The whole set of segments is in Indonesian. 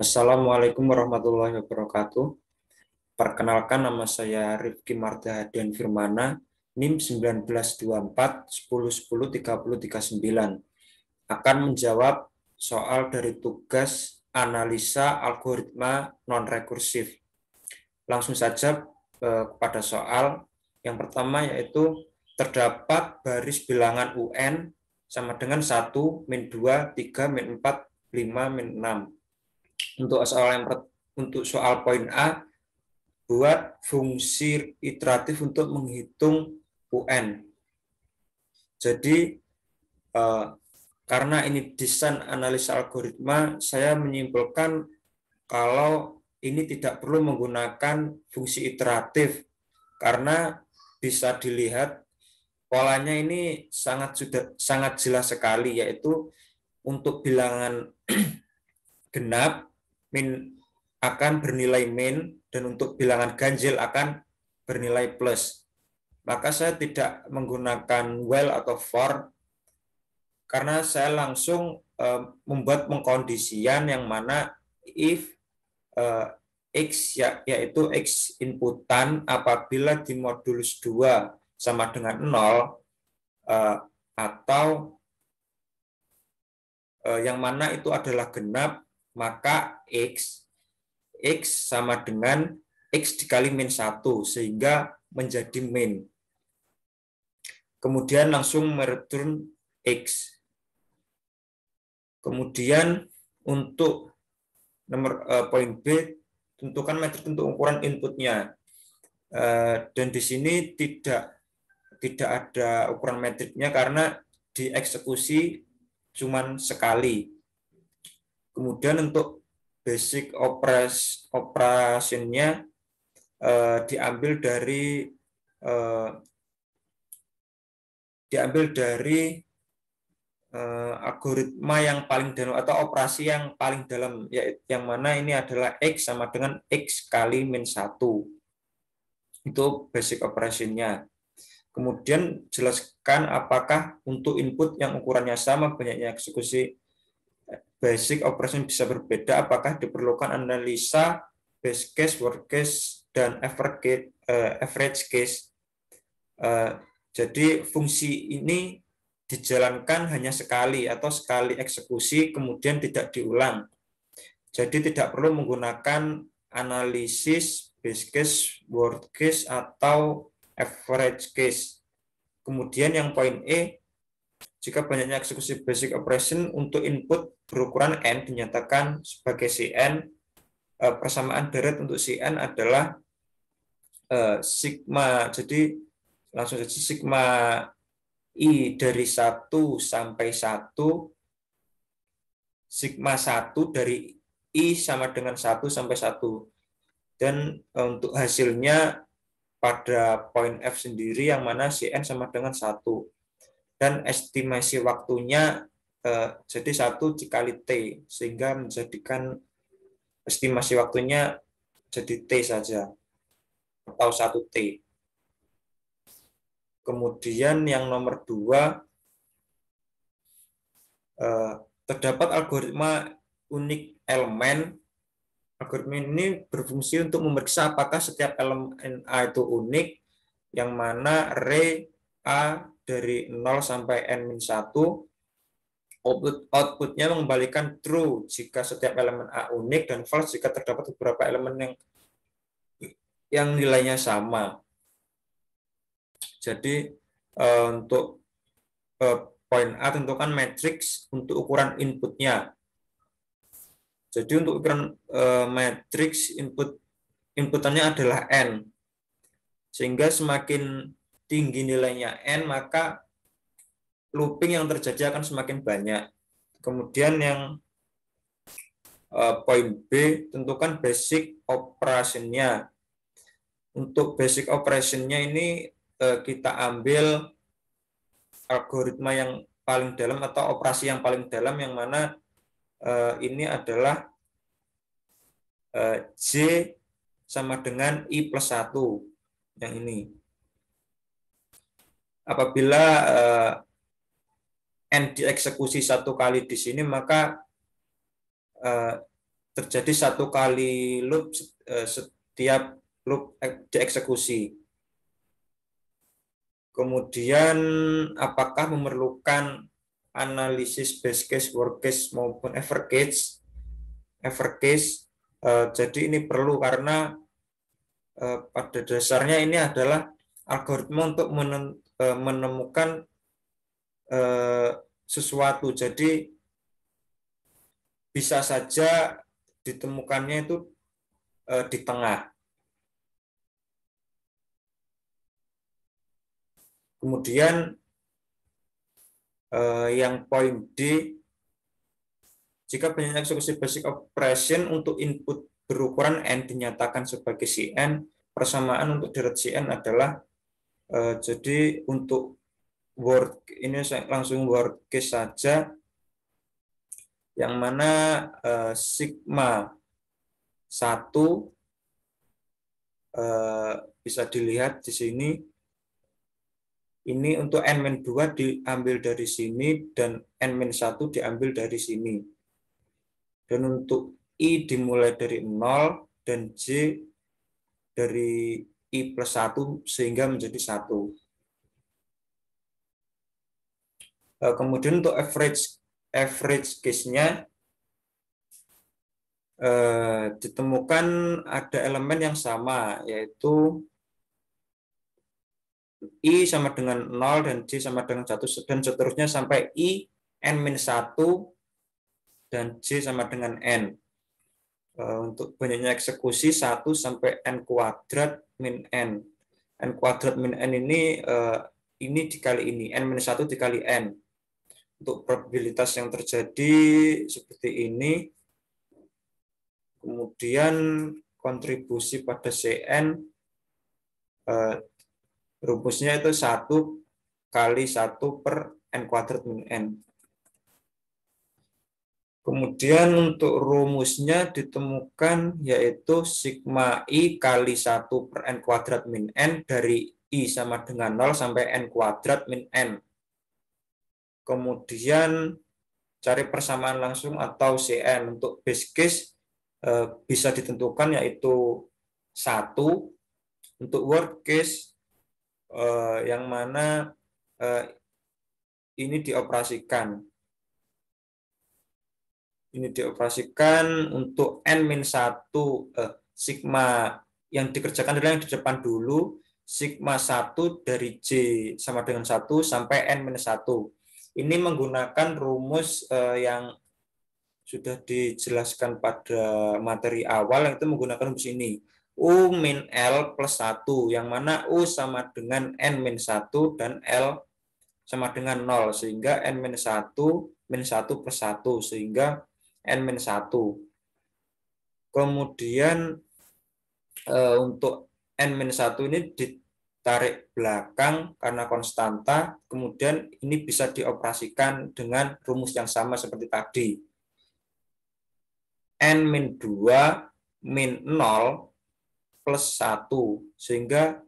Assalamualaikum warahmatullahi wabarakatuh. Perkenalkan, nama saya Rifki Mardhadian Firmana, NIM 1924 10 10 30 39. Akan menjawab soal dari tugas analisa algoritma non-rekursif. Langsung saja kepada soal yang pertama, yaitu terdapat baris bilangan UN sama dengan 1, min 2, 3, min 4, 5, min 6. Untuk soal poin A, buat fungsi iteratif untuk menghitung UN. Jadi karena ini desain analisa algoritma, saya menyimpulkan kalau ini tidak perlu menggunakan fungsi iteratif karena bisa dilihat polanya ini sangat jelas sekali, yaitu untuk bilangan genap min akan bernilai min, dan untuk bilangan ganjil akan bernilai plus. Maka saya tidak menggunakan while atau for, karena saya langsung membuat pengkondisian yang mana if x yaitu x inputan apabila di modulus 2 sama dengan 0, atau yang mana itu adalah genap, maka X sama dengan X dikali min 1, sehingga menjadi min. Kemudian langsung mereturn X. Kemudian untuk poin B, tentukan metrik untuk ukuran inputnya. Dan di sini tidak ada ukuran metriknya karena dieksekusi cuma sekali. Kemudian untuk basic operasinya diambil dari algoritma yang paling dalam atau operasi yang paling dalam, yang mana ini adalah X sama dengan X kali min 1. Itu basic operasinya. Kemudian jelaskan apakah untuk input yang ukurannya sama, banyaknya eksekusi basic operation bisa berbeda, apakah diperlukan analisa base case, worst case, dan average case. Jadi fungsi ini dijalankan hanya sekali atau sekali eksekusi, kemudian tidak diulang. Jadi tidak perlu menggunakan analisis base case, worst case, atau average case. Kemudian yang poin E, jika banyaknya eksekusi basic operation untuk input berukuran N dinyatakan sebagai Cn, persamaan deret untuk Cn adalah sigma. Jadi langsung saja sigma I dari 1 sampai 1, sigma 1 dari I sama dengan 1 sampai 1. Dan untuk hasilnya pada poin F sendiri, yang mana Cn sama dengan 1. Dan estimasi waktunya jadi 1 dikali T, sehingga menjadikan estimasi waktunya jadi T saja, atau 1T. Kemudian yang nomor 2, terdapat algoritma unik elemen. Algoritma ini berfungsi untuk memeriksa apakah setiap elemen A itu unik, yang mana array A dari 0 sampai n-1, outputnya mengembalikan true jika setiap elemen A unik, dan false jika terdapat beberapa elemen yang nilainya sama. Jadi untuk poin A, tentukan matriks untuk ukuran inputnya. Jadi untuk ukuran matriks inputannya adalah N. Sehingga semakin tinggi nilainya N, maka looping yang terjadi akan semakin banyak. Kemudian yang poin B, tentukan basic operation-nya. Untuk basic operation-nya ini kita ambil algoritma yang paling dalam atau operasi yang paling dalam, yang mana ini adalah J sama dengan I plus 1, yang ini. Apabila N dieksekusi 1 kali di sini, maka terjadi satu kali loop setiap loop dieksekusi. Kemudian apakah memerlukan analisis base case, worst case maupun average? Jadi ini perlu karena pada dasarnya ini adalah algoritma untuk menemukan sesuatu. Jadi bisa saja ditemukannya itu di tengah. Kemudian yang poin D, jika penyelesaian eksekusi basic operation untuk input berukuran n dinyatakan sebagai Cn, persamaan untuk deret Cn adalah jadi untuk ini saya langsung word case saja, yang mana sigma 1 bisa dilihat di sini. Ini untuk n-2 diambil dari sini dan n-1 diambil dari sini. Dan untuk I dimulai dari 0 dan J dari I plus 1 sehingga menjadi 1. Kemudian untuk average case-nya ditemukan ada elemen yang sama, yaitu I sama dengan 0 dan J sama dengan 1 dan seterusnya sampai I n-1 dan J sama dengan N. Untuk banyaknya eksekusi 1 sampai N kuadrat min N. N kuadrat min N ini dikali ini, N-1 dikali N. Untuk probabilitas yang terjadi seperti ini. Kemudian kontribusi pada Cn, rumusnya itu 1 kali 1 per N kuadrat min N. Kemudian untuk rumusnya ditemukan yaitu sigma I kali 1 per N kuadrat min N dari I sama dengan 0 sampai N kuadrat min N. Kemudian cari persamaan langsung atau Cn. Untuk base case bisa ditentukan yaitu 1. Untuk worst case yang mana ini dioperasikan. Ini dioperasikan untuk n-1 sigma yang dikerjakan adalah yang di depan dulu, sigma 1 dari J sama dengan 1 sampai n-1. Ini menggunakan rumus yang sudah dijelaskan pada materi awal, yang itu menggunakan rumus ini. U min L plus 1, yang mana U sama dengan n-1 dan L sama dengan 0, sehingga n-1 min 1 plus 1, sehingga n-1. Kemudian untuk n-1 ini ditarik belakang karena konstanta, kemudian ini bisa dioperasikan dengan rumus yang sama seperti tadi. N-2 min 0 plus 1, sehingga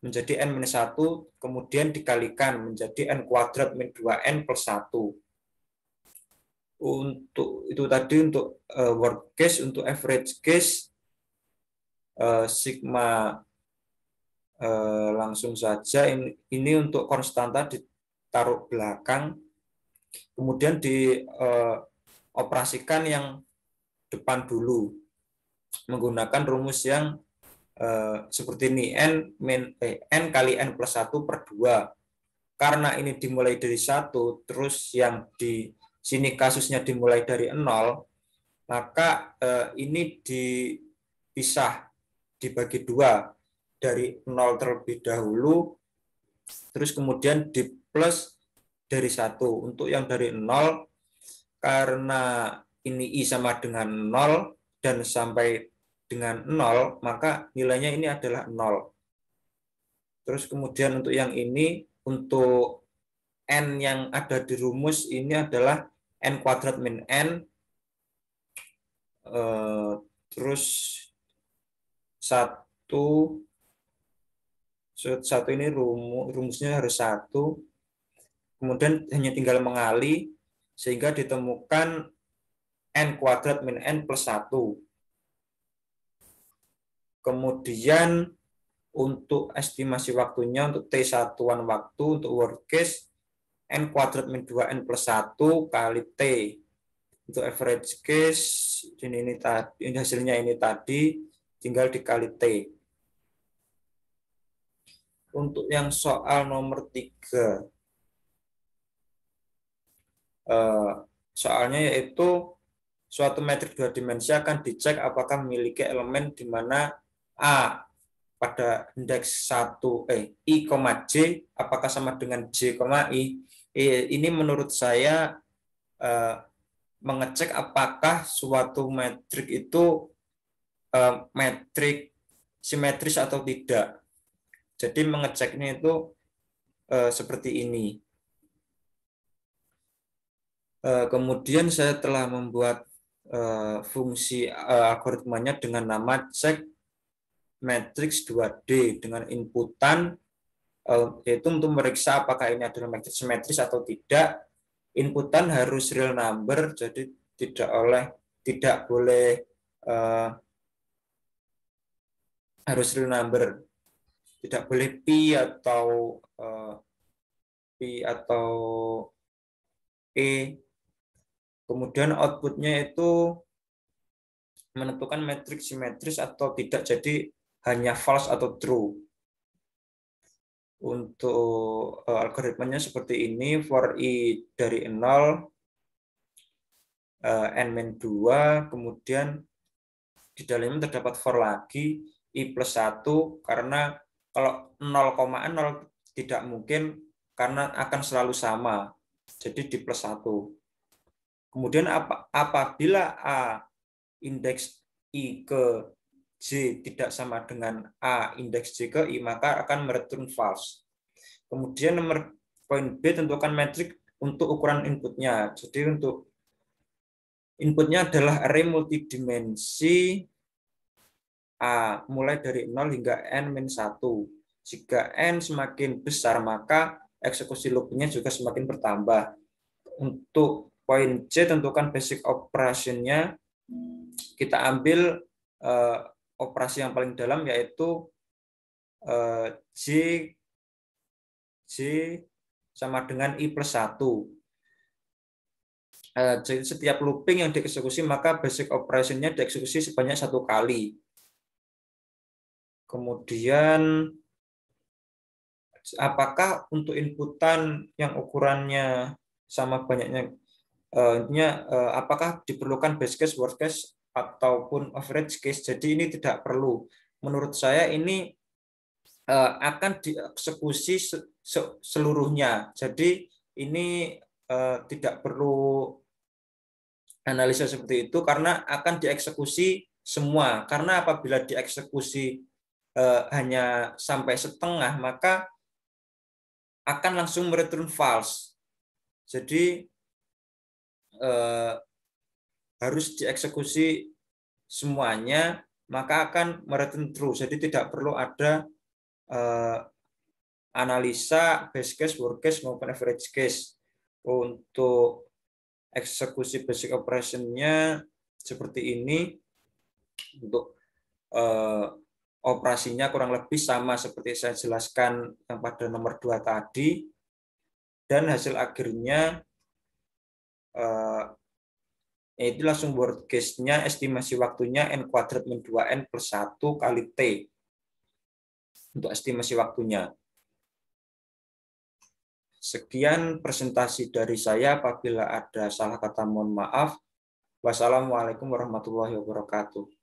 menjadi n-1, kemudian dikalikan menjadi n kuadrat min 2n plus 1. Untuk itu tadi untuk worst case. Untuk average case sigma langsung saja ini untuk konstanta ditaruh belakang, kemudian dioperasikan yang depan dulu menggunakan rumus yang seperti ini, n kali n plus 1 per 2. Karena ini dimulai dari 1, terus yang di sini kasusnya dimulai dari 0, maka ini dipisah, dibagi 2, dari 0 terlebih dahulu, terus kemudian di plus dari 1. Untuk yang dari 0, karena ini I sama dengan 0 dan sampai dengan 0, maka nilainya ini adalah 0. Terus kemudian untuk yang ini, untuk N yang ada di rumus ini adalah N kuadrat min N, terus satu ini rumusnya harus 1, kemudian hanya tinggal mengali sehingga ditemukan N kuadrat min N plus 1. Kemudian untuk estimasi waktunya untuk T satuan waktu untuk worst case N kuadrat min 2N plus 1 kali T. Untuk average case ini tadi, ini hasilnya ini tadi tinggal dikali T. Untuk yang soal nomor 3, soalnya yaitu suatu metrik 2 dimensi akan dicek apakah memiliki elemen di mana A pada indeks 1 I, J apakah sama dengan J, I. Ini menurut saya mengecek apakah suatu metrik itu metrik simetris atau tidak. Jadi mengeceknya itu seperti ini. Kemudian saya telah membuat fungsi algoritmanya dengan nama cek matriks 2D dengan inputan yaitu untuk memeriksa apakah ini adalah matriks simetris atau tidak. Inputan harus real number, jadi tidak boleh harus real number, tidak boleh pi atau e. Kemudian outputnya itu menentukan matriks simetris atau tidak, jadi hanya false atau true. Untuk algoritmanya seperti ini, for i dari 0, n-2, kemudian di dalamnya terdapat for lagi, i plus 1, karena kalau 0,0 tidak mungkin, karena akan selalu sama, jadi di plus 1. Kemudian apabila A indeks I ke J tidak sama dengan A indeks J ke I, maka akan mereturn false. Kemudian nomor poin B, tentukan metrik untuk ukuran inputnya. Jadi untuk inputnya adalah array multidimensi A, mulai dari 0 hingga N-1. Jika N semakin besar, maka eksekusi loopnya juga semakin bertambah. Untuk poin C, tentukan basic operation-nya. Kita ambil operasi yang paling dalam, yaitu J sama dengan I plus 1. Jadi setiap looping yang dieksekusi, maka basic operation-nya dieksekusi sebanyak 1 kali. Kemudian apakah untuk inputan yang ukurannya sama banyaknya, apakah diperlukan best case, worst case, ataupun average case? Jadi ini tidak perlu. Menurut saya ini akan dieksekusi seluruhnya. Jadi ini tidak perlu analisa seperti itu karena akan dieksekusi semua. Karena apabila dieksekusi hanya sampai setengah, maka akan langsung mereturn false. Jadi harus dieksekusi semuanya, maka akan mereturn true. Jadi tidak perlu ada analisa best case, worst case maupun average case. Untuk eksekusi basic operation-nya seperti ini. Untuk operasinya kurang lebih sama seperti saya jelaskan yang pada nomor 2 tadi. Dan hasil akhirnya itu langsung worst case-nya, estimasi waktunya N kuadrat min 2N plus 1 kali T. Untuk estimasi waktunya. Sekian presentasi dari saya. Apabila ada salah kata mohon maaf. Wassalamualaikum warahmatullahi wabarakatuh.